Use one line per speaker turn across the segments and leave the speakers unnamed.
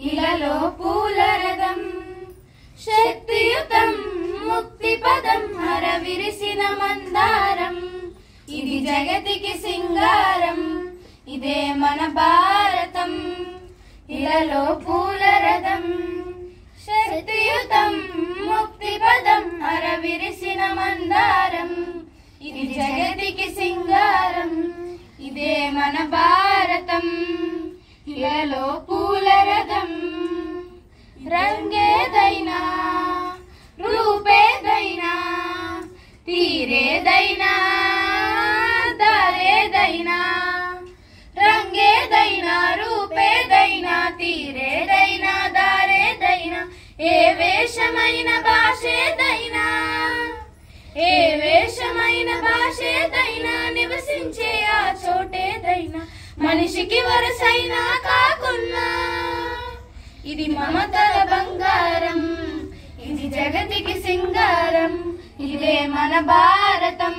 ఇలలో పూల రథం శక్తియుతం ముక్తి పదం హర విరిసిన మందారం ఇది జగతికి సింగారం ఇదే మన భారతం ఇలలో పూల రథం శక్తియుతం ముక్తి పదం హర విరిసిన మందారం ఇది జగతికి సింగారం ఇదే మన భారతం ఇలలో పూల రథం రంగేదైనా రూపేదైనా తీరేదైనా దారేదైనా రంగేదైనా రూపేదైనా తీరేదైనా దారేదైనా ఏ వేషమైన భాషేదైనా ఏ వేషమైన భాషేదైనా నివసించే ఆ చోటేదైనా మనిషికి వరసైనా కాకున్నా ఇది మమతల బంగారం ఇది జగతికి సింగారం ఇదే మన భారతం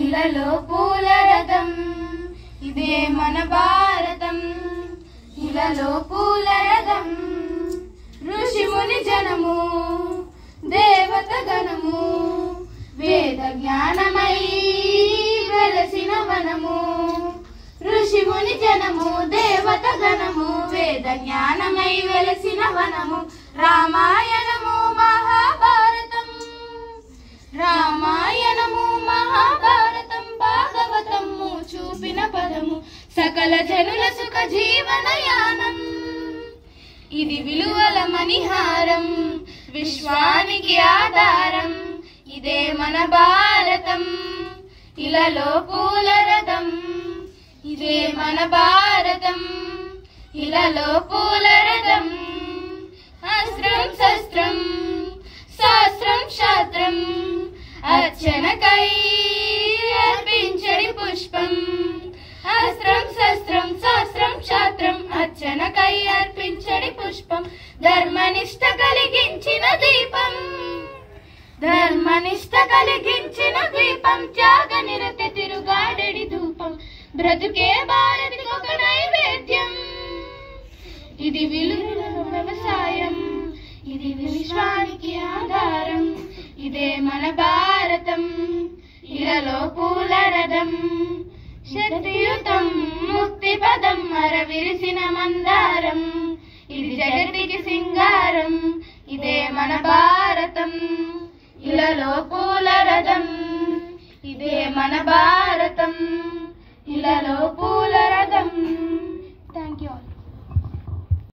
ఇలలో పూల రథం ఇదే మన భారతం ఇలలో పూల రథం ఋషి ముని జనము దేవత గణము వేద జ్ఞానమై వెలసిన వనము ఋషి ముని జనము దేవత గణము వేద జ్ఞానమై వెలసిన వనము రామాయణము మహాభారతం రామాయణము మహాభారతం భాగవతము చూపిన పదము సకల జనుల సుఖ జీవనయానం ఇది విలువల మణిహారం విశ్వానికి ఆధారం ఇదే మన భారతం ఇలలో పూల రథం ఇదే మన భారతం ఇలలో పూల రథం అస్త్రం శస్త్రం శాస్త్రం శాస్త్రం అర్చనకై అర్పించడి పుష్పం అస్త్రం శస్త్రం శాస్త్రం శాస్త్రం అర్చనకై అర్పించడి పుష్పం ధర్మనిష్ట కలిగించిన దీపం ధర్మనిష్ట కలిగించిన దీపం త్యాగ నిరత తిరుగాడెడి ధూపం బ్రతుకే భారతికి ఒక నైవేద్యం ఇది విలువల వ్యవసాయం ఇది విశ్వానికి ఆధారం ఇదే మన భారతం ఇలలో పూల రథం శక్తియుతం ముక్తి పదం హర విరిసిన మందారం ఇది జగతికి సింగారం ఇదే మన భారతం ఇలలో పూల రథం ఇదే మన భారతం ఇలలో పూల రథం